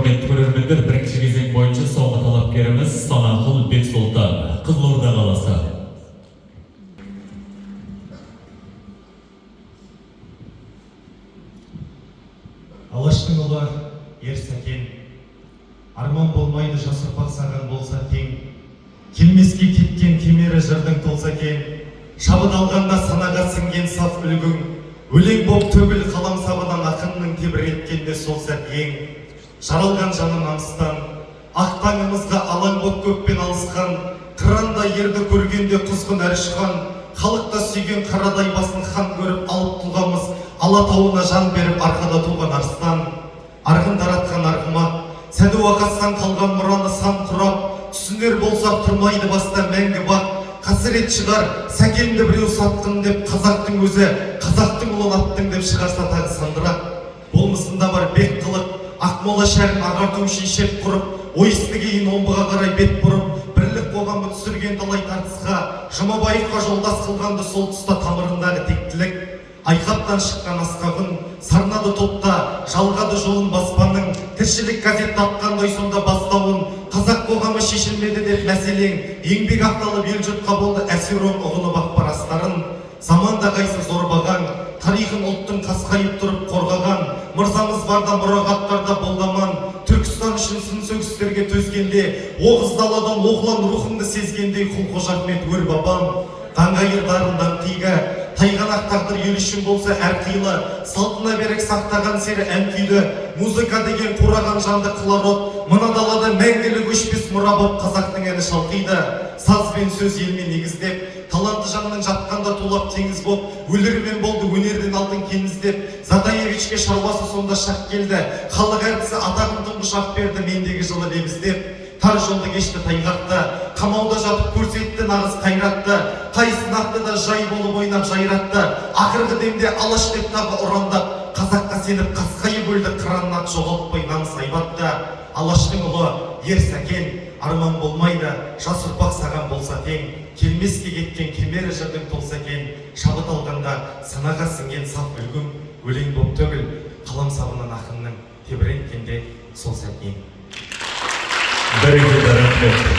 Құрметті көрермендер, бірінші кезең бойынша соңғы талапкеріміз Санақұл Бексұлтан, Қызылорда қаласы. Алаштың ұлы ер сәкен, арман болмайды жас ұрпақ саған болса тең. Келмеске кеткен кемері жырдың толса кен, шабыт алғанда санаға сіңген саф үлгің, өлең боп төгіл қалам сабынан ақынның тебіреткенде сол сәт ең. Жаралған жаны намыстан, ақ таңымызға алаң боп көппен алысқан, қыранда ерді көргенде құзғын әрішқан, халықта сүйген қарадай басын хан көріп алып тұлғамыз, Алатауына жан беріп арқада туған арыстан. Арғын таратқан арғымақ, сәду ақастан қалған мұраны сан құрап, түсінер болсақ тұрмайды баста мәңгі бақ. Қасірет шығар, сәкенді біреу саттым деп, қазақтың өзі, қазақтың ұлын аттың деп шығарса тағы сандырақ. Болмысында бар бек қылық, Ақмола шәрін ағарту үшін шеп құрып, ойысты кейін омбыға қарай бет бұрып, бірлік қоғамы түсірген талай тартысқа, Жұмабаевқа жолдас қылғанды сол тұста тамырындағы тектілік. Айқаптан шыққан асқағын, сарнады топта, жалғады жолын баспаның, тіршілік газет тапқандай сонда бастауын, қазақ қоғамы шешілмеді деп мәселең, еңбек ақталып ел жұртқа болды әсерон ұғынып ақпарастарын. Заманда қайсы зорбаған, тарихын ұлттың қасқайып тұрып қорғаған, мырзамыз барда мұрағаттарда болдаман, Түркістан үшін сын сөгістерге төзгенде, оғыз даладан оғлан рухыңды сезгендей құл Қожа Ахмет өр бабам. Таңғайыр дарындан тигі, тайғанақ тағдыр ел үшін болса әрқилы, салтына берік сақтаған сері ән күйді, музыка деген қураған жанды қылар от, мына далада мәңгілік өшпес мұра боп қазақтың әні шалқиды. Саз бен сөз елмен негіздеп, таланты жанның жатқанда тулап теңіз боп, өлермен болды өнерден алдың кеңіздеп, Затаевичке шаруасы сонда шақ келді, халық әртісі атағын тұңғыш ақ берді мендегі жылы лебіздеп. Тар жолды кешті тайғақты, қамауда жатып көрсетті нағыз қайратты, қай сынақты да жай болып ойнап жайратты, ақырғы демде алаш деп тағы ұрандап, қазаққа сеніп қасқайып өлді қыраннат жоғалтпай намыс айбатты. Алаштың ұлы ер сәкен, арман болмайды жас ұрпақ саған болса тең, келмеске кеткен кемері жырдың толса кен, шабыт алғанда санаға сіңген саф үлгім, өлең боп төгіл қалам сабынан ақынның тебіреткенде сол сәт ең. Бәрекелді, рахмет.